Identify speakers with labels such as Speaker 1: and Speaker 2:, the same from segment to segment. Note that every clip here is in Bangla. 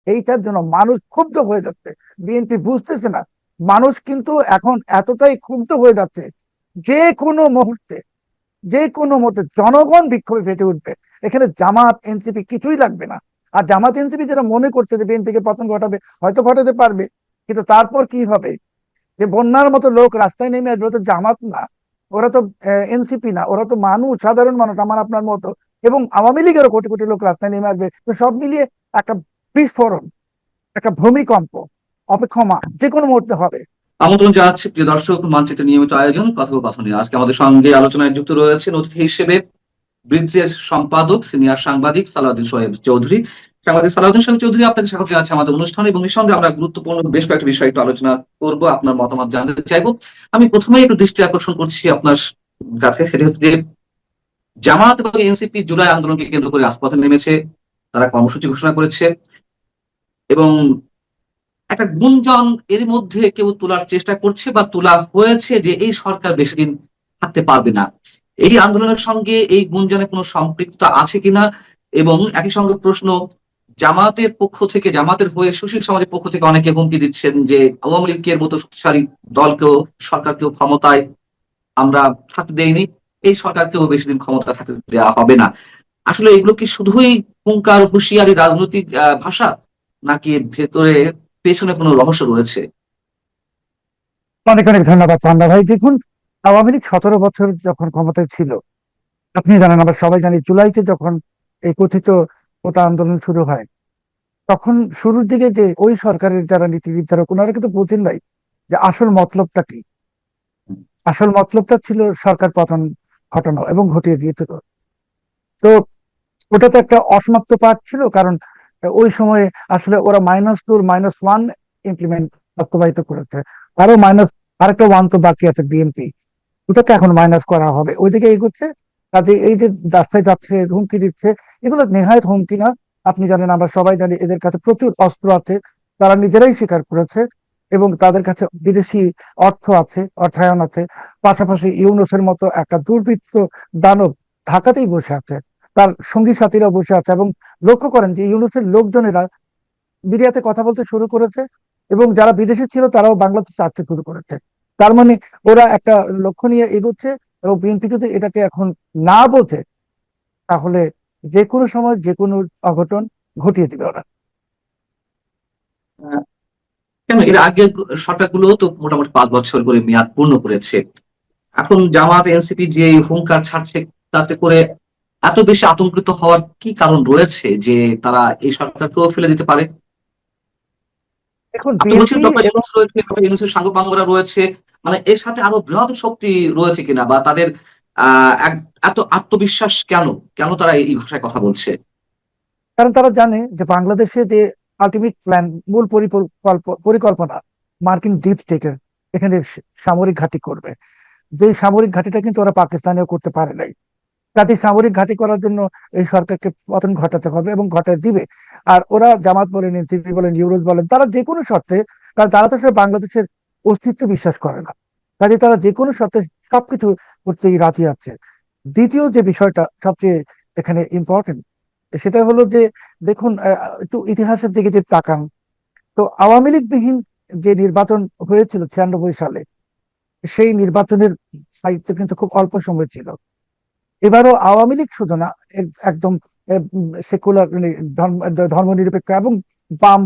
Speaker 1: এইটার জন্য মানুষ ক্ষুব্ধ হয়ে যাচ্ছে। বিএনপি বুঝতেছে না, মানুষ কিন্তু এখন এতটাই ক্ষুব্ধ হয়ে যাচ্ছে, যে কোনো মুহূর্তে, যে কোনো মুহূর্তে জনগণ বিক্ষোভে ফেটে উঠবে। এখানে জামাত এনসিপি কিছুই লাগবে না। আর জামাত এনসিপি যেটা মনে করছে যে বিএনপি কে পতন ঘটাবে, হয়তো ঘটাতে পারবে, কিন্তু তারপর কি হবে? যে বন্যার মতো লোক রাস্তায় নেমে আসবে, ওরা তো জামাত না, ওরা তো এনসিপি না, ওরা তো মানুষ, সাধারণ মানুষ আমার আপনার মতো। এবং আওয়ামী লীগেরও কোটি কোটি লোক রাস্তায় নেমে আসবে। তো সব মিলিয়ে একটা বিস্ফোরণ, একটা ভূমিকম্প অপেক্ষমান যে কোনো মুহূর্তে হবে।
Speaker 2: আমন্ত্রণ জানাচ্ছি প্রিয় দর্শক, মানচিত্র নিয়মিত আয়োজন কথোপকথনে। আজকে আমাদের সঙ্গে আলোচনায় যুক্ত রয়েছেন অতিথি হিসেবে ব্রিজের সম্পাদক সিনিয়র সাংবাদিক সালাউদ্দিন সোহেব চৌধুরী। সাংবাদিক সালাউদ্দিন সোহেব চৌধুরী, আপনাকে স্বাগত জানাচ্ছি আমাদের অনুষ্ঠানে, এবং এর সঙ্গে আমরা গুরুত্বপূর্ণ বেশ কয়েকটি বিষয় একটু আলোচনা করব, আপনার মতামত জানতে চাইবো। আমি প্রথমেই একটু দৃষ্টি আকর্ষণ করছি আপনার কাছে, সেটা হচ্ছে যে জামাত এবং এনসিপি জুলাই আন্দোলনকে কেন্দ্র করে রাজপথে নেমেছে, তারা কর্মসূচি ঘোষণা করেছে, এবং একটা গুঞ্জন এর মধ্যে কেউ তোলার চেষ্টা করছে বা তোলা হয়েছে যে এই সরকার বেশি দিন থাকতে পারবে না। এই আন্দোলনের সঙ্গে এই গুঞ্জনের কোনো সম্পৃক্ততা আছে কিনা? এবং একই সঙ্গে প্রশ্ন, জামাতের পক্ষ থেকে, জামাতের হয়ে সুশীল সমাজের পক্ষ থেকে অনেকে হুমকি দিচ্ছেন যে আওয়ামী লীগের মতো শক্তিশালী দলকেও, সরকারকেও ক্ষমতায় আমরা থাকতে দেইনি, এই সরকারকেও বেশি দিন ক্ষমতা থাকতে দেওয়া হবে না। আসলে এগুলো কি শুধুই হুঙ্কার হুঁশিয়ারি রাজনৈতিক ভাষা, নাকি এর ভেতরে পেছনে কোনো রহস্য রয়েছে?
Speaker 1: অনেক অনেক ধন্যবাদ চান্দা ভাই। দেখুন, আওয়ামী লীগ 17 বছর যখন ক্ষমতায় ছিল, আপনি জানেন, আমরা সবাই জানি, জুলাইতে যখন এই কথিত কোটা আন্দোলন শুরু হয়, তখন শুরুর দিকে যে ওই সরকারের যারা নীতি নির্ধারক, ওনারা কিন্তু বোঝেন নাই যে আসল মতলবটা কি। আসল মতলবটা ছিল সরকার পতন ঘটানো, এবং ঘটিয়ে দিয়েছিল। তো ওটা তো একটা অসমাপ্ত পাঠ ছিল, কারণ ওই সময়ে আসলে ওরা -2 -1 ইমপ্লিমেন্ট বাস্তবায়িত করেছে। আরো মাইনাস, আরেকটা ওয়ান তো বাকি আছে, বিএনপি, ওটাকে এখন মাইনাস করা হবে, ওইদিকে এগোচ্ছে। কাজে এই যে রাস্তায় যাচ্ছে, হুমকি দিচ্ছে, এগুলো নেহায়েত হুমকি না। আপনি জানেন, আমরা সবাই জানি, এদের কাছে প্রচুর অস্ত্র আছে, তারা নিজেরাই স্বীকার করেছে। এবং তাদের কাছে বিদেশি অর্থ আছে, অর্থায়ন আছে। পাশাপাশি ইউনূসের মতো একটা দুর্বৃত্ত দানব ঢাকাতেই বসে আছে, তার সঙ্গী সাথীরা বসে আছে। এবং লক্ষ্য করেন যে ইউনূসের লোকজনেরা মিডিয়াতে কথা বলতে শুরু করেছে, এবং যারা বিদেশে ছিল তারাও বাংলাদেশে আসতে শুরু করেছে। তার মানে ওরা একটা লক্ষ্য নিয়ে এগোচ্ছে। এবং বিএনপি যদি এটাকে এখন না বোঝে, তাহলে যে কোনো সময় যে কোনো অঘটন ঘটিয়ে দিবে ওরা।
Speaker 2: আহ, কেন এর আগে সরকারগুলো তো মোটামুটি 5 বছর করে মেয়াদ পূর্ণ করেছে, এখন জামাত এনসিপি যে হুঙ্কার ছাড়ছে, তাতে করে এত বেশি আতঙ্কিত হওয়ার কি কারণ রয়েছে যে তারা এই সরকারকেও ফেলে দিতে পারে?
Speaker 1: এখন
Speaker 2: আপনি বলছেন
Speaker 1: বিএনপি
Speaker 2: ডক্টর
Speaker 1: এবং
Speaker 2: ইউনূস রয়েছে, ডক্টর ইউনূসের সাঙ্গপাঙ্গরা রয়েছে, মানে এর সাথে আরো বৃহৎ শক্তি রয়েছে কিনা, বা তাদের এত আত্মবিশ্বাস কেন, কেন তারা এই ভাষায় কথা বলছে?
Speaker 1: কারণ তারা জানে যে বাংলাদেশে যে আলটিমেট প্ল্যান, মূল পরিকল্পনা, মার্কিন ডিপ স্টেটের এখানে সামরিক ঘাঁটি করবে। যে সামরিক ঘাঁটিটা কিন্তু ওরা পাকিস্তানেও করতে পারে নাই। কাজে সামরিক ঘাঁটি করার জন্য এই সরকারকে পতন ঘটাতে হবে, এবং ঘটায় দিবে। আর ওরা, জামাত বলেন, এনসিপি বলেন, ইউরোজ বলেন, তারা যে কোনো শর্তে, কারণ তারা তো আসলে বাংলাদেশের অস্তিত্ব বিশ্বাস করে না, কাজে তারা যে কোনো শর্তে সবকিছু করতেই রাজি আছে। দ্বিতীয় যে বিষয়টা সবচেয়ে এখানে ইম্পর্টেন্ট, সেটা হলো যে, দেখুন, একটু ইতিহাসের দিকে যে তাকান, তো আওয়ামী লীগ বিহীন যে নির্বাচন হয়েছিল 96 সালে, সেই নির্বাচনের সাহিত্য কিন্তু খুব অল্প সময় ছিল। এবারও আওয়ামী লীগ শুধু না, একদম সেকুলার, ধর্মনিরপেক্ষ এবং বাম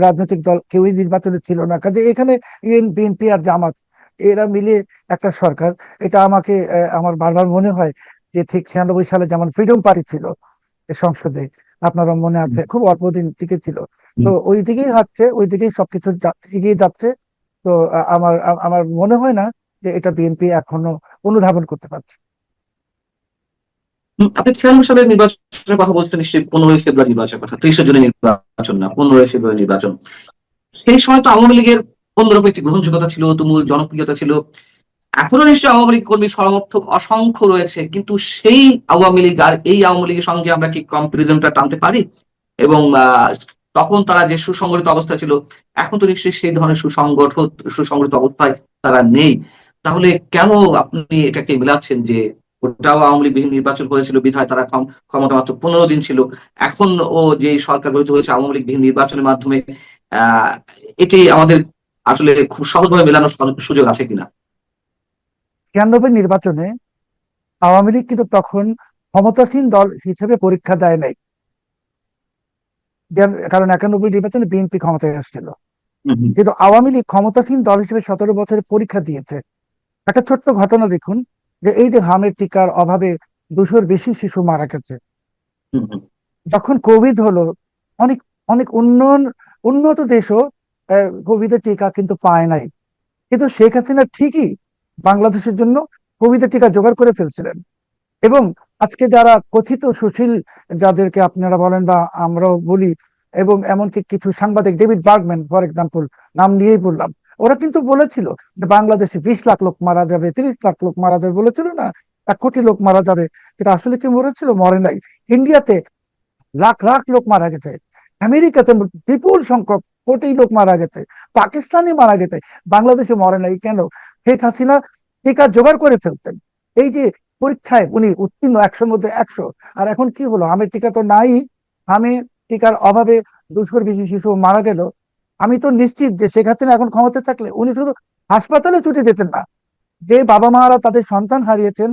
Speaker 1: রাজনৈতিক দল কেউই নির্বাচনে ছিল না। কাজে এখানে বিএনপি আর জামাত, এরা মিলে একটা সরকার। এটা আমাকে, আমার বারবার মনে হয় যে ঠিক 96 সালে যেমন ফ্রিডম পার্টি ছিল এ সংসদে, আপনারা মনে আছে, খুব অল্প দিন টিকে ছিল। তো ওই দিকেই হাঁটছে, ওই দিকেই সবকিছু এগিয়ে যাচ্ছে। তো আমার মনে হয় না যে এটা বিএনপি এখনো অনুধাবন করতে পারছে।
Speaker 2: আপনি 96 সালের নির্বাচনের কথা বলছেন, নিশ্চয়ই 15ই ফেব্রুয়ারি নির্বাচনের কথা, 30শে জুনের নির্বাচন না, 15ই ফেব্রুয়ারি নির্বাচন। সেই সময় তো আওয়ামী লীগের অন্যরকম একটি গ্রহণযোগ্যতা ছিল, তুমুল জনপ্রিয়তা ছিল। এখনো নিশ্চয়ই আওয়ামী লীগ কর্মী সমর্থক অসংখ্য রয়েছে, কিন্তু সেই আওয়ামী লীগ আর এই আওয়ামী লীগের সঙ্গে আমরা কি কম্পারিজনটা টানতে পারি? এবং তখন তারা যে সুসংগঠিত অবস্থা ছিল, এখন তো নিশ্চয়ই সেই ধরনের সুসংগঠিত অবস্থায় তারা নেই। তাহলে কেন আপনি এটাকে মিলাচ্ছেন যে ওটাও আওয়ামী লীগবিহীন নির্বাচন হয়েছিল বিধায় তারা ক্ষমতা মাত্র 15 দিন ছিল। এখন ও যে সরকার গঠিত হয়েছে আওয়ামী লীগবিহীন নির্বাচনের মাধ্যমে, আহ এটি আমাদের আসলে খুব সহজভাবে মেলানোর সুযোগ আছে কিনা?
Speaker 1: 96 নির্বাচনে আওয়ামী লীগ কিন্তু তখন ক্ষমতাসীন দল হিসেবে পরীক্ষা দেয় নাই। কারণ 91 নির্বাচনে বিএনপি ক্ষমতায় আসছিল,
Speaker 2: হুম, হুম,
Speaker 1: কিন্তু আওয়ামী লীগ ক্ষমতাসীন দল হিসেবে 17 বছরে পরীক্ষা দিয়েছে। একটা ছোট্ট ঘটনা দেখুন, যে এই যে হামের টিকার অভাবে 200-র বেশি শিশু মারা গেছে।
Speaker 2: হুম, হুম,
Speaker 1: যখন কোভিড হলো, অনেক অনেক উন্নত দেশও কোভিডের টিকা কিন্তু পায় নাই, কিন্তু শেখ হাসিনা ঠিকই বাংলাদেশের জন্য কোভিডের টিকা জোগাড় করে ফেলছিলেন। এবং আজকে যারা কথিত সুশীল, যাদেরকে আপনারা বলেন বা আমরাও বলি, এবং এমনকি কিছু সাংবাদিক, ডেভিড বার্গম্যান ফর এক্সাম্পল, নাম নিয়েই বললাম, ওরা কিন্তু বলেছিল যে বাংলাদেশে 20 লাখ লোক মারা যাবে, 30 লাখ লোক মারা যাবে, বলেছিল না 1 কোটি লোক মারা যাবে। কিন্তু আসলে কি মরেছিল? মরে নাই। ইন্ডিয়াতে লাখ লাখ লোক মারা গেছে, আমেরিকাতে বিপুল সংখ্যক কোটি লোক মারা গেছে, পাকিস্তানে মারা গেছে, বাংলাদেশে মরে নাই কেন? শেখ হাসিনা টিকা জোগাড় করে ফেলতেন। এই যে পরীক্ষায় উনি উত্তীর্ণ 100-র মধ্যে 100, আর এখন কি হলো? আমের টিকা তো নাই। আমি টিকার অভাবে 200-র বেশি শিশু মারা গেল। আমি তো নিশ্চিত যে শেখ হাসিনা এখন ক্ষমতা থাকলে উনি শুধু হাসপাতালে ছুটি দিতেন না, যে বাবা মারা তাদের সন্তান হারিয়েছেন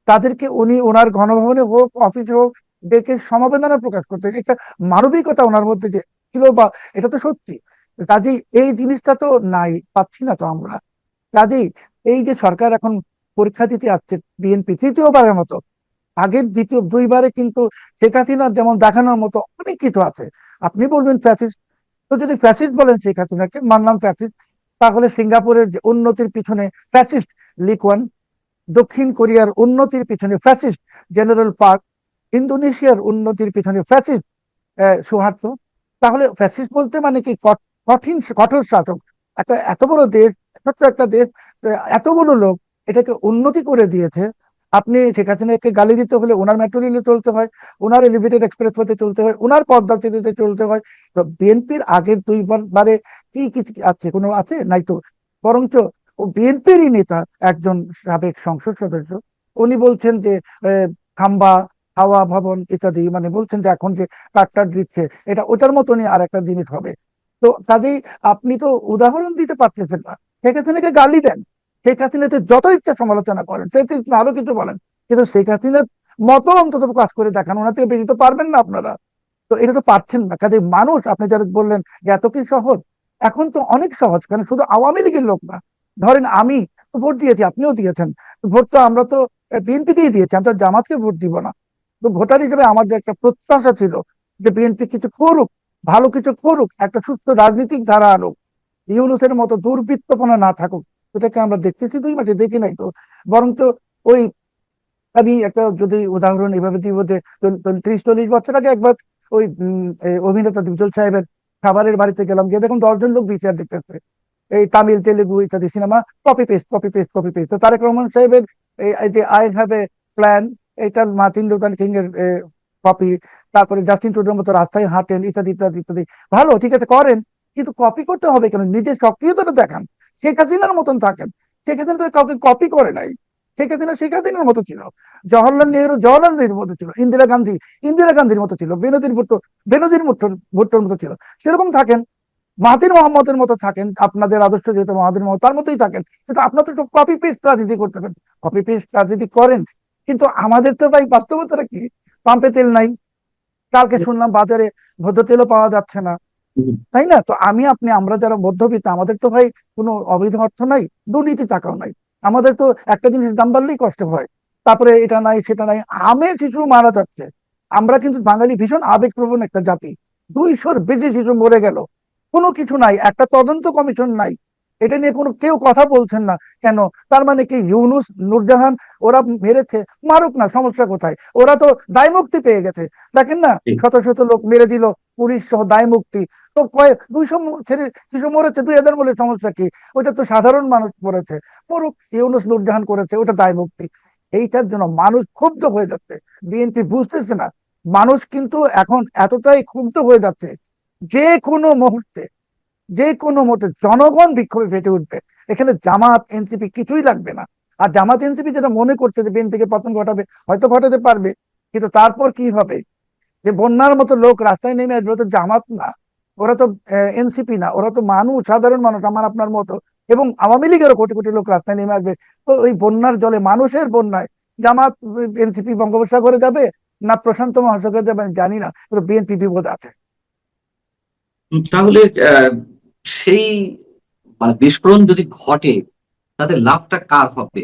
Speaker 1: তাদেরকে উনি ওনার গণভবনে হোক, অফিসে হোক, ডেকে সমবেদনা প্রকাশ করতেন। একটা মানবিকতা ওনার মধ্যে যে ছিল, বা এটা তো সত্যি। কাজেই এই জিনিসটা তো নাই, পাচ্ছি না তো আমরা। কাজেই এই যে সরকার এখন পরীক্ষা দিতে আসছে বিএনপি তৃতীয়বারের মতো, আগের দ্বিতীয় দুইবারে কিন্তু শেখ হাসিনার যেমন দেখানোর মতো অনেক কিছু আছে। আপনি বলবেন ফ্যাসিস্ট, তো যদি ফ্যাসিস্ট বলেন শেখ হাসিনাকে, মানলাম ফ্যাসিস্ট, তাহলে সিঙ্গাপুরের যে উন্নতির পিছনে ফ্যাসিস্ট লি কুয়ান, দক্ষিণ কোরিয়ার উন্নতির পিছনে ফ্যাসিস্ট জেনারেল পার্ক, ইন্দোনেশিয়ার উন্নতির পিছনে ফ্যাসিস্ট সুহার্তো। তাহলে ফ্যাসিস্ট বলতে মানে কি? কঠিন কঠোর শাসক। একটা এত বড় দেশ, ছোট্ট একটা দেশ, এত বড় লোক, এটাকে উন্নতি করে দিয়েছে। আপনি শেখ হাসিনাকে গালি দিতে হলে ওনার মেট্রো রেলে চলতে হয়, ওনার এলিভেটেড এক্সপ্রেস পথে চলতে হয়, ওনার পদ্মা সেতুতে চলতে হয়। তো বিএনপির আগের দুইবারে কি কিছু আছে? কোনো আছে? নাই তো। বরঞ্চ ও বিএনপিরই নেতা, একজন সাবেক সংসদ সদস্য, উনি বলছেন যে খাম্বা, হাওয়া ভবন ইত্যাদি, মানে বলছেন যে এখন যে ট্রাক্টর দিচ্ছে এটা ওটার মতনই আর একটা জিনিস হবে। তো কাজেই আপনি তো উদাহরণ দিতে পারতেছেন না। শেখ হাসিনাকে গালি দেন, শেখ হাসিনাতে যত ইচ্ছা সমালোচনা করেন, আরো কিছু বলেন, কিন্তু শেখ হাসিনার মতো অন্তত কাজ করে দেখান। ওনার থেকে বেশি তো পারবেন না আপনারা। তো এটা তো পারছেন না। কাজে মানুষ, আপনি যারা বললেন যে এত কি সহজ, এখন তো অনেক সহজ। কারণ শুধু আওয়ামী লীগের লোক না, ধরেন আমি তো ভোট দিয়েছি, আপনিও দিয়েছেন, ভোট তো আমরা তো বিএনপিকেই দিয়েছি, আমরা তো জামাতকে ভোট দিব না। তো ভোটার হিসেবে আমার যে একটা প্রত্যাশা ছিল যে বিএনপি কিছু করুক, ভালো কিছু করুক, একটা সুস্থ রাজনৈতিক ধারা আনুক, ইউনূসের মতো দুর্বৃত্তপনা না থাকুক, সেটাকে আমরা দেখতেছি 2 মাসে, দেখি নাই তো। বরঞ্চ ওই, আমি একটা যদি উদাহরণ এভাবে দিব যে 30-40 বছর আগে একবার ওই অভিনেতা দুজ্জল সাহেবের খাবারের বাড়িতে গেলাম, গিয়ে দেখুন 10 জন লোক ভিসিআর দেখতেছে, এই তামিল তেলেগু ইত্যাদি cinema, copy paste copy paste copy paste. তো তারেক রহমান সাহেবের এই যে আই হ্যাভ এ প্ল্যান, এটা মার্টিন লুথার কিং এর কপি। তারপরে জাস্টিন ট্রুডোর মতো রাস্তায় হাঁটেন, ইত্যাদি ইত্যাদি ইত্যাদি। ভালো, ঠিক আছে, করেন, কিন্তু কপি করতে হবে কেন? নিজের সক্রিয়তাটা দেখান। শেখ হাসিনার মতন থাকেন। শেখ হাসিনা তো কাউকে কপি করে নাই। শেখ হাসিনার মতো ছিল, জওহরলাল নেহরুর মতো ছিল, ইন্দিরা গান্ধীর মতো ছিল, ভুট্টোর মতো ছিল। সেরকম থাকেন, মাহাতির মোহাম্মদের মতো থাকেন, আপনাদের আদর্শ যেহেতু মাহাতির মোহাম্মদ, তার মতোই থাকেন। কিন্তু আপনার তো কপি পেস্ট রাজনীতি করতে পারেন, কপি পেস্ট রাজনীতি করেন। কিন্তু আমাদের তো ভাই বাস্তবতাটা কি? পাম্পে তেল নাই, কালকে শুনলাম বাজারে ভোজ্য তেলও পাওয়া যাচ্ছে না,
Speaker 2: হুম,
Speaker 1: তাই না? তো আমরা যারা মধ্যবিত্ত, আমাদের তো ভাই কোনো অবৈধ অর্থ নাই, দুর্নীতি টাকাও নাই। আমাদের তো একটা জিনিস দাম বাড়লেই কষ্ট হয়, তারপরে এটা নাই সেটা নাই, আমে শিশু মারা যাচ্ছে। আমরা কিন্তু বাঙালি ভীষণ আবেগপ্রবণ একটা জাতি। 200-র বেশি শিশু মরে গেল, কোনো কিছু নাই, একটা তদন্ত কমিশন নাই, এটা নিয়ে কোনো কেউ কথা বলছেন না কেন? তার মানে কি ইউনুস, নূরজাহান, ওরা মেরেছে, মারুক না, সমস্যা কোথায়? ওরা তো দায় মুক্তি পেয়ে গেছে, দেখেন না,
Speaker 2: ঠিক।
Speaker 1: শত শত লোক মেরে দিল, পুলিশ সহ দায় মুক্তি। তো কয়েক 200 ছেলে শিশু মরেছে, 2000 বলে সমস্যা কি? ওইটা তো সাধারণ মানুষ মরেছে, মরুক, ইউনুস নূরজাহান করেছে, ওটা দায় মুক্তি। এইটার জন্য মানুষ ক্ষুব্ধ হয়ে যাচ্ছে, বিএনপি বুঝতেছে না। মানুষ কিন্তু এখন এতটাই ক্ষুব্ধ হয়ে যাচ্ছে, যে কোনো মুহূর্তে, জনগণ বিক্ষোভে ফেটে উঠবে। এখানে জামাত এনসিপি কিছুই লাগবে না। আর জামাত এনসিপি যেটা মনে করছে যে বিএনপিকে পতন ঘটাবে, হয়তো ঘটাতে পারবে, কিন্তু তারপর কি হবে? যে বন্যার মতো লোক রাস্তায় নেমে আসবে, ওরা তো জামাত না, ওরা তো এনসিপি না, ওরা তো মানুষ, সাধারণ মানুষ আমার আপনার মতো। এবং আওয়ামী লীগেরও কোটি কোটি লোক রাস্তায় নেমে আসবে। তো ওই বন্যার জলে, মানুষের বন্যায় জামাত এনসিপি বঙ্গোপসাগরে যাবে না প্রশান্ত মহাসাগরে যাবে আমি জানি না, কিন্তু বিএনপি বিপদ আছে।
Speaker 2: তাহলে সেই মানে বিস্ফোরণ যদি ঘটে তাদের লাভটা কার হবে?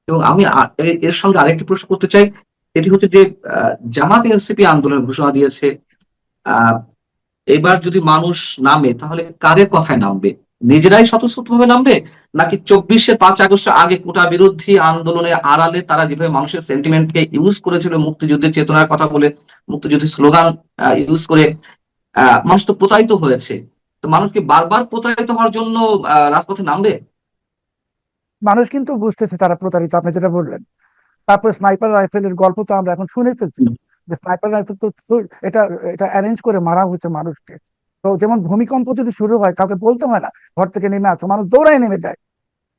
Speaker 2: এবং আমি এর সঙ্গে আরেকটি প্রশ্ন করতে চাই, সেটি হচ্ছে যে জামাত এনসিপি আন্দোলনের ঘোষণা দিয়েছে। আহ এবার যদি মানুষ নামে তাহলে কাদের কথায় নামবে? নিজেরাই স্বতঃস্ফূর্তভাবে নামবে, নাকি 24শে 5 আগস্টের আগে কোটা বিরোধী আন্দোলনের আড়ালে তারা যেভাবে মানুষের সেন্টিমেন্টকে ইউজ করেছিল, মুক্তিযুদ্ধের চেতনার কথা বলে, মুক্তিযুদ্ধের স্লোগান ইউজ করে, মানুষ তো প্রতারিত হয়েছে। তো মানুষ কি বারবার প্রতারিত হওয়ার জন্য রাজপথে নামবে?
Speaker 1: মানুষ কিন্তু বুঝতেছে তারা প্রতারিত, আপনি যেটা বললেন। তারপরে স্নাইপার রাইফেলের গল্প তো আমরা এখন শুনে ফেলছি, যে স্নাইপার রাইফেল তো এটা এটা অ্যারেঞ্জ করে মারা হচ্ছে মানুষকে। তো যেমন ভূমিকম্প যদি শুরু হয়, কাউকে বলতে হয় না ঘর থেকে নেমে আসো, মানুষ দৌড়ায় নেমে যায়।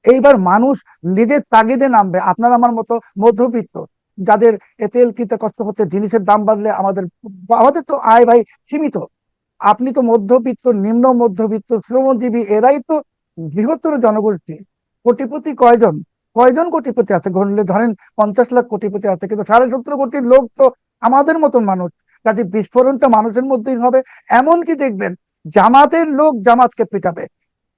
Speaker 1: এইবার মানুষ নিজের তাগিদে নামবে। আপনার আমার মতো মধ্যবিত্ত, যাদের তেল কিনতে কষ্ট হচ্ছে, জিনিসের দাম বাড়লে আমাদের আমাদের তো আয় ভাই সীমিত। আপনি তো মধ্যবিত্ত, নিম্ন মধ্যবিত্ত, শ্রমজীবী, এরাই তো বৃহত্তর জনগোষ্ঠী। কোটিপতি কয়জন? কয়জন কোটিপতি আছে গণলে ধরেন 50 লাখ কোটিপতি আছে, কিন্তু 17.5 কোটি লোক তো আমাদের মতন মানুষ। কাজে বিস্ফোরণটা মানুষের মধ্যেই হবে। এমনকি দেখবেন জামাতের লোক জামাতকে পিটাবে,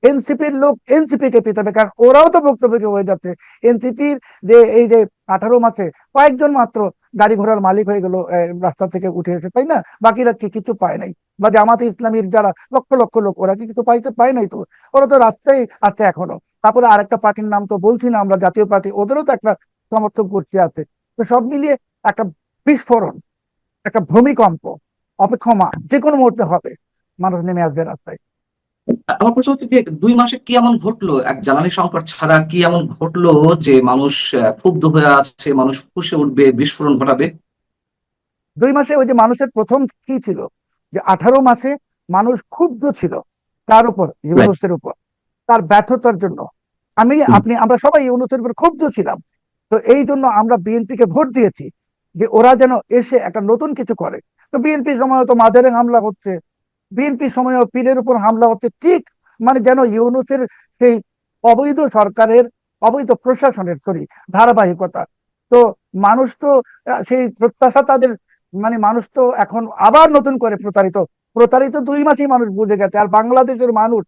Speaker 1: এনসিপির লোক এনসিপি কে পিটাবে, কারণ ওরাও তো ভুক্তভোগী হয়ে যাচ্ছে। এনসিপির যে এই যে 18 মাসে কয়েকজন মাত্র গাড়ি ঘোড়ার মালিক হয়ে গেল, রাস্তা থেকে উঠে এসে, তাই না? বাকিরা কি কিছু পায় নাই? বা জামাতে ইসলামীর যারা লক্ষ লক্ষ লোক, ওরা কি কিছু পায় নাই? তো ওরা তো রাস্তায় আছে এখনো। তারপরে আরেকটা পার্টির নাম তো বলছি না আমরা, জাতীয় পার্টি, ওদেরও তো একটা সমর্থক গোষ্ঠী আছে। তো সব মিলিয়ে একটা বিস্ফোরণ, একটা ভূমিকম্প অপেক্ষমা যে কোনো মুহূর্তে হবে। মানুষ নেমে আসবে রাস্তায়।
Speaker 2: আমার প্রশ্ন হচ্ছে যে 2 মাসে কি এমন ঘটলো, এক জ্বালানি সংকট ছাড়া কি এমন ঘটলো যে মানুষ ক্ষুব্ধ হয়ে আছে, মানুষ ফুঁসে উঠবে, বিস্ফোরণ ঘটাবে?
Speaker 1: 2 মাসে ওই যে মানুষের প্রথম কি ছিল, যে 18 মাসে মানুষ ক্ষুব্ধ ছিল তার উপর,
Speaker 2: Right.
Speaker 1: ইউনূসের উপর, তার ব্যর্থতার জন্য।
Speaker 2: হুম।
Speaker 1: আমরা সবাই ইউনূসের উপর ক্ষুব্ধ ছিলাম। তো এই জন্য আমরা বিএনপি কে ভোট দিয়েছি, যে ওরা যেন এসে একটা নতুন কিছু করে। তো বিএনপির সময় তো মাজারে হামলা হচ্ছে, বিএনপির সময় পীরের উপর হামলা হচ্ছে, ঠিক মানে যেন ইউনূসের সেই অবৈধ সরকারের, অবৈধ প্রশাসনের ধারাবাহিকতা। তো মানুষ তো সেই প্রত্যাশা তাদের, মানে মানুষ তো এখন আবার নতুন করে প্রতারিত। প্রতারিত 2 মাসেই মানুষ বুঝে গেছে। আর বাংলাদেশের মানুষ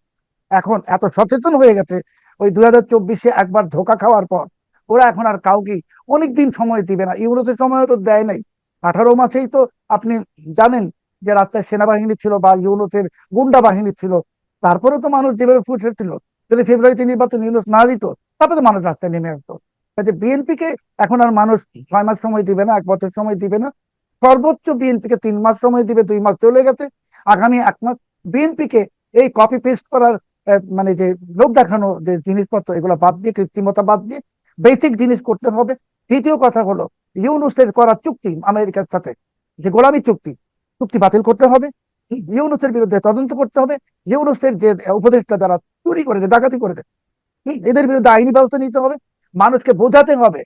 Speaker 1: এখন এত সচেতন হয়ে গেছে, ওই 2024-এ একবার ধোকা খাওয়ার পর ওরা এখন আর কাউকে অনেকদিন সময় দিবে না। ইউরোপের সময় তো দেয় নাই, 18 মাসেই তো আপনি জানেন যে রাস্তায় সেনাবাহিনী ছিল বা ইউরোপের গুন্ডা বাহিনী ছিল। তারপরে তো মানুষ যেভাবে ফুসে ছিল, যদি ফেব্রুয়ারিতে নির্বাচন ইউনুস না দিত, তারপরে তো মানুষ রাস্তায় নেমে আসতো। কাজে বিএনপি কে এখন আর মানুষ 6 মাস সময় দিবে না, 1 বছর সময় দিবে না। সর্বোচ্চ বিএনপি কে 3 মাস সময় দিবে, 2 মাস চলে গেছে, আগামী 1 মাস বিএনপি কে এই কপি পেস্ট করার মানে যে লোক দেখানো যে জিনিসপত্র, এগুলো বাদ দিয়ে, কৃত্রিমতা বাদ দিয়ে বেসিক জিনিস করতে হবে। দ্বিতীয় কথা হলো, ইউনুসের করা চুক্তি আমেরিকার সাথে, যে গোলামী চুক্তি, চুক্তি বাতিল করতে হবে। ইউনুসের বিরুদ্ধে তদন্ত করতে হবে। ইউনুসের যে উপদেষ্টা যারা চুরি করেছে, ডাকাতি করেছে, এদের বিরুদ্ধে আইনি ব্যবস্থা নিতে হবে। মানুষকে বোঝাতে হবে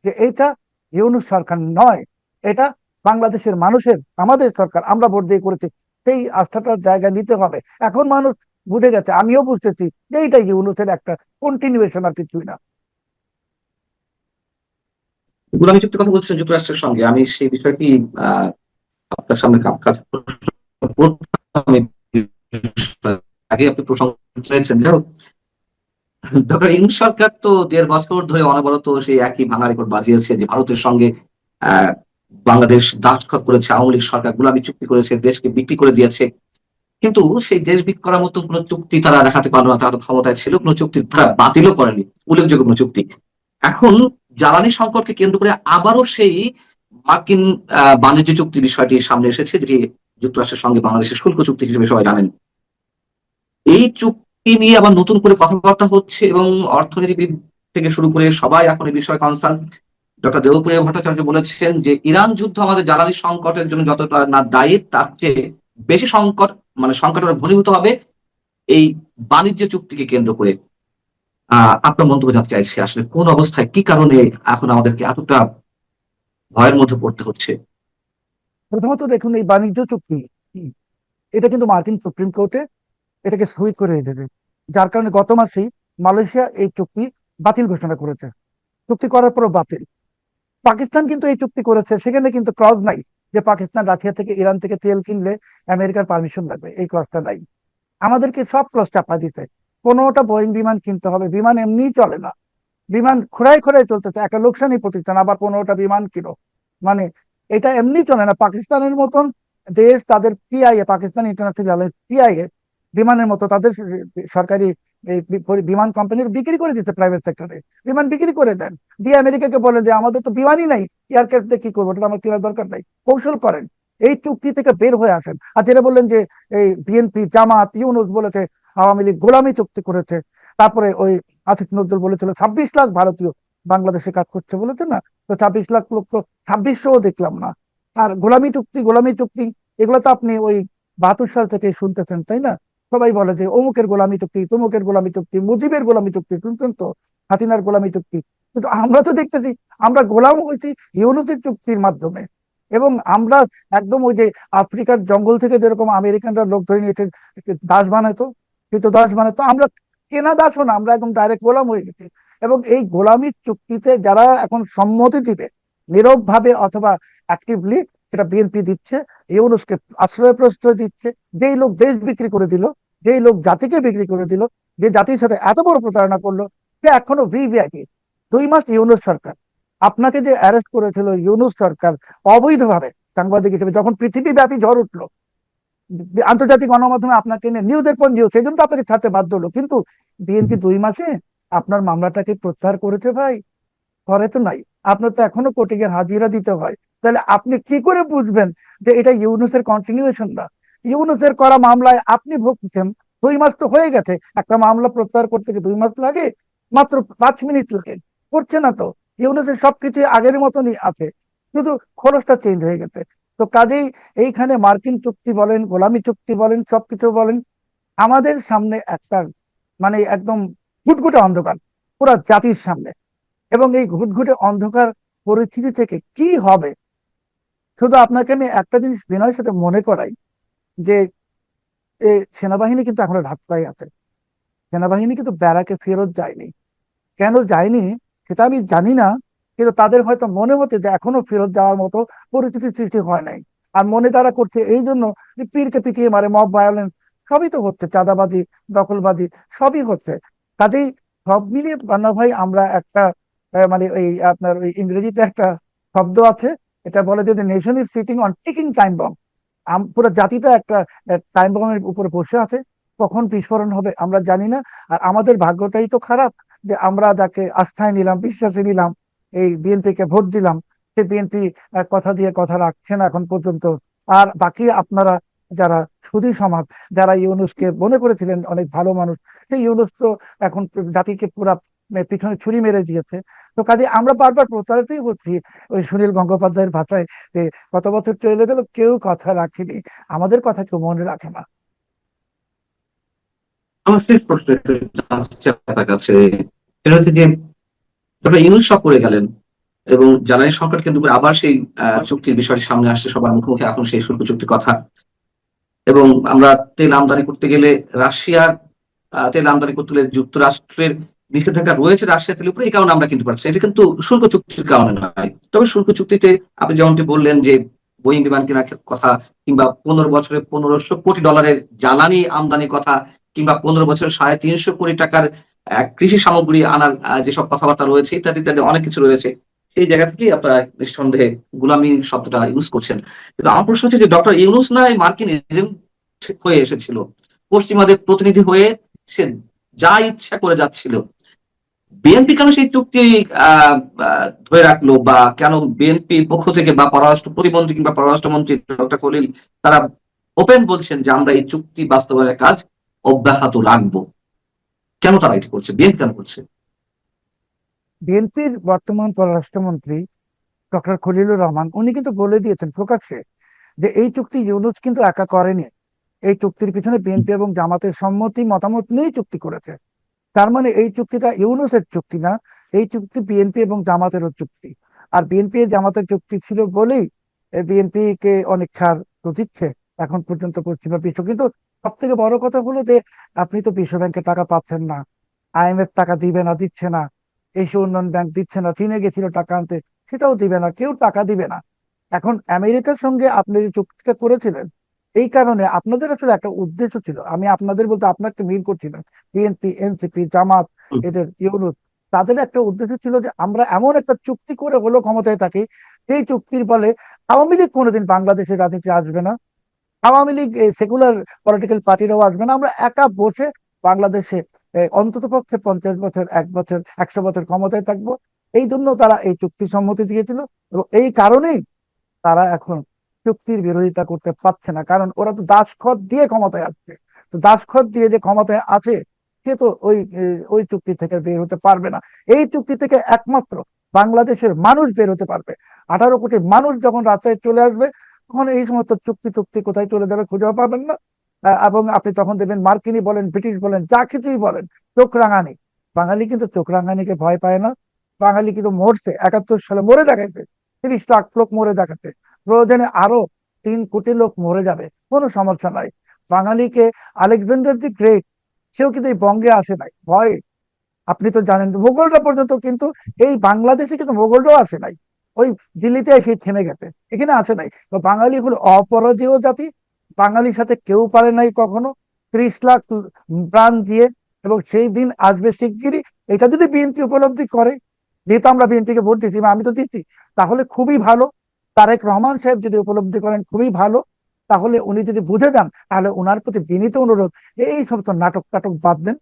Speaker 1: যে এটা ইউনুস সরকার নয়, এটা বাংলাদেশের মানুষের, আমাদের সরকার, আমরা ভোট দিয়ে করেছি। সেই আস্থাটার জায়গা নিতে হবে। এখন মানুষ বুঝে গেছে, আমিও বুঝতেছি যে এইটা ইউনুসের একটা কন্টিনিউয়েশন, আর কিছুই না।
Speaker 2: গোলামি চুক্তির কথা বলছেন যুক্তরাষ্ট্রের সঙ্গে, আমি সেই বিষয়টি আহ আপনার সামনে কাজ আগে আপনি প্রসঙ্গ করেছেন। ডক্টর ইউনূস সরকার তো 1.5 বছর ধরে অনবরত সেই একই ভাঙা রেকর্ড বাজিয়েছে যে ভারতের সঙ্গে আহ বাংলাদেশ দাসখত করেছে, আওয়ামী লীগ সরকার গোলামি চুক্তি করেছে, দেশকে বিক্রি করে দিয়েছে। কিন্তু সেই দেশ বিক্রি করার মতো কোনো চুক্তি তারা দেখাতে পারলো না, তারা তো ক্ষমতায় ছিল, কোনো চুক্তি তারা বাতিলও করেনি, উল্লেখযোগ্য কোনো চুক্তি। এখন জ্বালানি সংকটকে কেন্দ্র করে আবারও সেই মার্কিন বাণিজ্য চুক্তি বিষয়টি সামনে এসেছে, যেটি যুক্তরাষ্ট্রের সঙ্গে বাংলাদেশের শুল্ক চুক্তি হিসেবে সবাই জানেন। এই চুক্তি নিয়ে আবার নতুন করে কথাবার্তা হচ্ছে এবং অর্থনীতিবিদ থেকে শুরু করে সবাই এখন এই বিষয়ে কনসার্ন। ডক্টর দেবপ্রিয় ভট্টাচার্য বলেছেন যে ইরান যুদ্ধ আমাদের জ্বালানি সংকটের জন্য যতটা না দায়ী, তার চেয়ে বেশি সংকট, মানে সংকট ঘনীভূত হবে এই বাণিজ্য চুক্তিকে কেন্দ্র করে। আপনার মন্তব্য জানতে চাইছি আসলে কোন অবস্থায় কি কারণে এখন আমাদেরকে এতটা ভয়ের মধ্যে পড়তে হচ্ছে?
Speaker 1: প্রথমত দেখুন, এই বাণিজ্য চুক্তি এটা কিন্তু মার্কিন সুপ্রিম কোর্টে এটাকে স্থগিত করে দেবে, যার কারণে গত মাসেই মালয়েশিয়া এই চুক্তি বাতিল ঘোষণা করেছে। চুক্তি করার পরও বাতিল। পাকিস্তান কিন্তু এই চুক্তি করেছে, সেখানে কিন্তু ক্লজ নাই যে পাকিস্তান রাশিয়া থেকে ইরান থেকে তেল কিনলে আমেরিকার পারমিশন লাগবে, এই ক্লজটা নাই। আমাদেরকে সব ক্লজ চাপা দিতে, 15টা বোয়িং বিমান কিনতে হবে। বিমান এমনিই চলে না, বিমান খোঁড়ায় খোঁড়ায় চলতেছে, একটা লোকসানি প্রতিষ্ঠান আবার 15টা বিমান কিনো, মানে এটা এমনি চলে না। পাকিস্তানের মতন দেশ তাদের পিআইএ, পাকিস্তান ইন্টারন্যাশনাল পিআইএ বিমানের মতো তাদের সরকারি এই বিমান কোম্পানির বিক্রি করে দিচ্ছে প্রাইভেট সেক্টরে। বিমান বিক্রি করে দেন, দিয়ে আমেরিকাকে বলে যে আমাদের তো বিমানই নাই, এয়ারক্রাফট দিয়ে কি করবো, ওটা আমার কেনার দরকার নাই, কৌশল করেন। এই চুক্তি থেকে বের হয়ে আসেন। আর যেটা বললেন যে এই বিএনপি জামাত ইউনূস বলেছে আওয়ামী লীগ গোলামি চুক্তি করেছে, তারপরে ওই আসিফ নজরুল বলেছিল 26 লাখ ভারতীয় বাংলাদেশে কাজ করছে বলেছে না, তো 26 লাখ লোক তো 2600ও দেখলাম না। আর গোলামি চুক্তি গোলামি চুক্তি এগুলো তো আপনি ওই 72 সাল থেকে শুনতেছেন, তাই না? সবাই বলে যে অমুকের গোলামি চুক্তি, তমুকের গোলামি চুক্তি, মুজিবের গোলামি চুক্তি, শুনছেন তো? হাসিনার গোলামি চুক্তি। কিন্তু আমরা তো দেখতেছি আমরা গোলাম হয়েছি ইউনুসের চুক্তির মাধ্যমে। এবং আমরা একদম ওই যে আফ্রিকার জঙ্গল থেকে যেরকম আমেরিকানরা লোক ধরে নিয়ে দাস বানাতো, কিন্তু দাস বানাতো, আমরা কেনা দাসও না, আমরা একদম ডাইরেক্ট গোলাম হয়ে গেছি। এবং এই গোলামির চুক্তিতে যারা এখন সম্মতি দিবে নীরব ভাবে অথবা অ্যাক্টিভলি, সেটা বিএনপি দিচ্ছে, ইউনূসকে আশ্রয় প্রশ্রয় দিচ্ছে। যেই লোক দেশ বিক্রি করে দিল, যেই লোক জাতিকে বিক্রি করে দিল, যে জাতির সাথে এত বড় প্রতারণা করলো, সে এখনো ভিভিআইপি। 2 মাস ইউনূস সরকার আপনাকে যে অ্যারেস্ট করেছিল, ইউনূস সরকার অবৈধভাবে সাংবাদিক হিসেবে, যখন পৃথিবীব্যাপী ঝড় উঠলো, আন্তর্জাতিক গণমাধ্যমে আপনাকে নিয়ে নিউজের পর নিউজ, সেই জন্য তো আপনাকে ছাড়তে বাধ্য হলো। কিন্তু বিএনপি 2 মাসে আপনার মামলাটাকে প্রত্যাহার করেছে ভাই? করে তো নাই। আপনার তো এখনো কোর্টে গিয়ে হাজিরা দিতে হয়। তাহলে আপনি কি করে বুঝবেন যে এটা ইউনূসের কন্টিনিউয়েশন না? ইউনূসের করা মামলায় আপনি ভুগছেন। 2 মাস তো হয়ে গেছে, একটা মামলা প্রত্যাহার করতে গিয়ে 2 মাস লাগে? মাত্র 5 মিনিট লাগে। করছে না তো। ইউনূসের সবকিছু আগের মতনই আছে, শুধু খরচটা চেঞ্জ হয়ে গেছে। তো কাজেই এইখানে মার্কিন চুক্তি বলেন, গোলামি চুক্তি বলেন, সবকিছু বলেন, আমাদের সামনে একটা মানে একদম ঘুটঘুটে অন্ধকার পুরা জাতির সামনে। এবং এই ঘুটঘুটে অন্ধকার পরিস্থিতি থেকে কি হবে, শুধু আপনাকে আমি একটা জিনিস বিনয়ের সাথে মনে করাই, যে সেনাবাহিনী কিন্তু এখনো রাস্তায় আছে। সেনাবাহিনী কিন্তু ব্যারাকে ফেরত যায়নি। কেন যায়নি সেটা আমি জানি না, কিন্তু তাদের হয়তো মনে হতে যে এখনো ফেরত যাওয়ার মতো পরিস্থিতি সৃষ্টি হয় নাই। আর মনে তারা করছে এই জন্য যে পীরকে পিটিয়ে মারে, মব ভায়োলেন্স সবই তো হচ্ছে, চাঁদাবাজি, দখলবাজি সবই হচ্ছে। কাজেই সব মিলিয়ে বান্না ভাই, আমরা একটা মানে ওই আপনার ওই ইংরেজিতে একটা শব্দ আছে, এটা বলে যে nation is sitting on ticking time bomb. পুরো জাতিটা একটা টাইম বমের উপরে বসে আছে, কখন বিস্ফোরণ হবে আমরা জানি না। আর আমাদের ভাগ্যটাই তো খারাপ যে আমরা যাকে আস্থায় নিলাম, বিশ্বাসে নিলাম, এই বিএনপি কে ভোট দিলাম, সে বিএনপি কথা দিয়ে কথা রাখছে না এখন পর্যন্ত। আর বাকি আপনারা যারা সুধী সমাজ, যারা ইউনূসকে মনে করেছিলেন অনেক ভালো মানুষ, সেই ইউনূস তো এখন জাতিকে পুরা পিছনে ছুরি মেরে দিয়েছে। তো কাজে আমরা বারবার প্রতারিতই হচ্ছি, ওই সুনীল গঙ্গোপাধ্যায়ের ভাষায়, যে কত বছর চলে গেল কেউ কথা রাখেনি, আমাদের কথা কেউ মনে রাখে না।
Speaker 2: আমার শেষ প্রশ্ন একটু জানতে চাই আপনার কাছে, সেটা হচ্ছে যে ডক্টর ইউনূস সব করে গেলেন এবং জ্বালানি সংকট কেন্দ্র করে আবার সেই চুক্তির বিষয়টি সামনে আসছে সবার মুখোমুখি, এখন সেই শুল্ক চুক্তির কথা। এবং আমরা তেল আমদানি করতে গেলে রাশিয়ার তেল আমদানি করতে গেলে যুক্তরাষ্ট্রের নিষেধাজ্ঞা রয়েছে রাশিয়া তেলের উপরে, এই কারণে আমরা কিনতে পারছি, এটা কিন্তু শুল্ক চুক্তির কারণে নয়। তবে শুল্ক চুক্তিতে আপনি যেমনটি বললেন যে বোয়িং বিমান কেনার কথা, কিংবা 15 বছরে $1500 কোটি জ্বালানি আমদানির কথা, কিংবা 15 বছরে $350 কোটি কৃষি সামগ্রী আনার যেসব কথাবার্তা রয়েছে, ইত্যাদি ইত্যাদি অনেক কিছু রয়েছে। সেই জায়গা থেকেই আপনারা নিঃসন্দেহে গুলামি শব্দটা ইউজ করছেন। কিন্তু আমার প্রশ্ন হচ্ছে যে ডক্টর ইউনূস না এই মার্কিন এজেন্ট হয়ে এসেছিল, পশ্চিমাদের প্রতিনিধি হয়ে সে যা ইচ্ছা করে যাচ্ছিল? বিএনপি কেন সেই চুক্তি আহ আহ, ধরে রাখলো, বা কেন বিএনপির পক্ষ থেকে বা পররাষ্ট্র প্রতিমন্ত্রী কিংবা পররাষ্ট্রমন্ত্রী ডক্টর খলিল তারা ওপেন বলছেন যে আমরা এই চুক্তি বাস্তবায়নের কাজ অব্যাহত রাখবো? কেন তারা এটা করছে, বিএনপি কেন করছে?
Speaker 1: বিএনপির বর্তমান পররাষ্ট্রমন্ত্রী ডক্টর খলিলুর রহমান উনি কিন্তু বলে দিয়েছেন প্রকাশ্যে যে এই চুক্তি ইউনূস কিন্তু একা করেনি। এই চুক্তির পিছনে বিএনপি এবং জামাতের সম্মতি মতামত নিয়েই চুক্তি করেছে। তার মানে এই চুক্তিটা ইউনূসের চুক্তি না, এই চুক্তি বিএনপি এবং জামাতেরও চুক্তি। আর বিএনপি জামাতের চুক্তি ছিল বলেই বিএনপি কে অনেক ছাড় তো দিচ্ছে এখন পর্যন্ত পশ্চিমা বিশ্ব। কিন্তু সব থেকে বড় কথা হলো যে আপনি তো বিশ্ব ব্যাংকে টাকা পাচ্ছেন না, আইএমএফ টাকা দিবে না, দিচ্ছে না, এশিয়া উন্নয়ন ব্যাংক দিচ্ছে না, চীনে গেছিল টাকা আনতে, সেটাও দিবে না, কেউ টাকা দিবে না। এখন আমেরিকার সঙ্গে আপনি যে চুক্তিটা করেছিলেন, এই কারণে আপনাদের আসলে একটা উদ্দেশ্য ছিল, আমি আপনাদের বলতে আপনাকে মিল করছিলাম, বিএনপি, এনসিপি, জামাত,
Speaker 2: হুম।
Speaker 1: এদের ইউনূস, তাদের একটা উদ্দেশ্য ছিল যে আমরা এমন একটা চুক্তি করে হলো ক্ষমতায় থাকি, সেই চুক্তির ফলে আওয়ামী লীগ কোনোদিন বাংলাদেশের রাজনীতি আসবে না, আওয়ামী লীগ সেকুলার পলিটিক্যাল পার্টিরাও আসবে না, আমরা একা বসে বাংলাদেশে অন্তত পক্ষে 50 বছর, 1 বছর, 100 বছর ক্ষমতায় থাকবো। এই জন্য তারা এই চুক্তি সম্মতি দিয়েছিল, এবং এই কারণেই তারা এখন চুক্তির বিরোধিতা করতে পারছে না, কারণ ওরা তো দাসখত দিয়ে ক্ষমতায় আসছে। তো দাসখত দিয়ে যে ক্ষমতায় আছে, সে তো ওই চুক্তি থেকে বের হতে পারবে না। এই চুক্তি থেকে একমাত্র বাংলাদেশের মানুষ বের হতে পারবে। 18 কোটি মানুষ যখন রাস্তায় চলে আসবে, তখন এই সমস্ত চুক্তি চুক্তি কোথায় চলে যাবে খুঁজেও পাবেন না। এবং আপনি তখন দেখবেন মার্কিনী বলেন, ব্রিটিশ বলেন, যা কিছুই বলেন, চোখ রাঙানি। বাঙালি কিন্তু চোখ রাঙানিকে ভয় পায় না। বাঙালি কিন্তু মরছে, 71 সালে মরে দেখাইছে, 30 লাখ লোক মরে দেখাচ্ছে, প্রয়োজনে আরো 3 কোটি লোক মরে যাবে, কোনো সমস্যা নাই। বাঙালিকে আলেকজান্ডার দি গ্রেট, সেও কিন্তু এই বঙ্গে আসে নাই ভয়। আপনি তো জানেন মোগলরা পর্যন্ত কিন্তু এই বাংলাদেশে কিন্তু মোগলরাও আসে নাই, ওই দিল্লিতে এসে থেমে গেছে, এখানে আসে নাই। তো বাঙালি হলো অপরাজেয় জাতি, বাঙালির সাথে কেউ পারে নাই কখনো 30 লাখ প্রাণ দিয়ে। এবং সেই দিন আসবে শিগগিরই, এটা যদি বিএনপি উপলব্ধি করে, যেহেতু আমরা বিএনপিকে ভোট দিচ্ছি বা আমি তো দিচ্ছি, তাহলে খুবই ভালো। তারেক রহমান সাহেব যদি উপলব্ধি করেন, খুবই ভালো। তাহলে উনি যদি বুঝে যান, তাহলে ওনার প্রতি বিনীত অনুরোধ, এই সমস্ত নাটক টাটক বাদ দেন,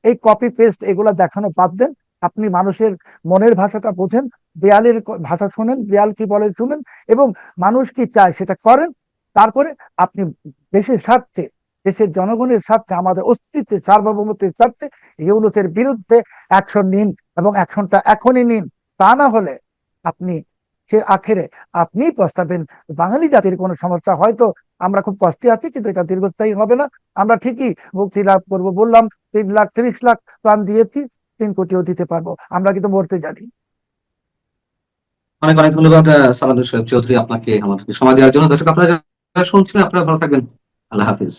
Speaker 1: এই কপি পেস্ট এগুলা দেখানো বাদ দেন। আপনি মানুষের মনের ভাষাটা বোঝেন, দেয়ালের ভাষা শুনেন, দেয়াল কি বলে শুনেন, এবং মানুষ কি চায় সেটা করেন। তারপরে আপনি দেশের স্বার্থে, দেশের জনগণের স্বার্থে, আমাদের অস্তিত্বের সার্বভৌমত্বের স্বার্থে ইউনূসের বিরুদ্ধে অ্যাকশন নিন, এবং অ্যাকশনটা এখনই নিন। তা না হলে আপনি সে আখেরে আপনি পস্তাবেন। বাঙালি জাতির কোনো সমস্যা হয়তো, আমরা খুব কষ্টে আছি, কিন্তু এটা দীর্ঘস্থায়ী হবে না। আমরা ঠিকই মুক্তি লাভ করবো, বললাম 3 লাখ 30 লাখ প্রাণ দিয়েছি, 3 কোটিও দিতে পারবো, আমরা কিন্তু মরতে জানি।
Speaker 2: অনেক অনেক ধন্যবাদ সালাউদ্দিন সোহেব চৌধুরী আপনাকে আমাদেরকে সময় দেওয়ার জন্য। দর্শক আপনারা যারা শুনছিলেন আপনারা ভালো থাকবেন। আল্লাহ হাফিজ।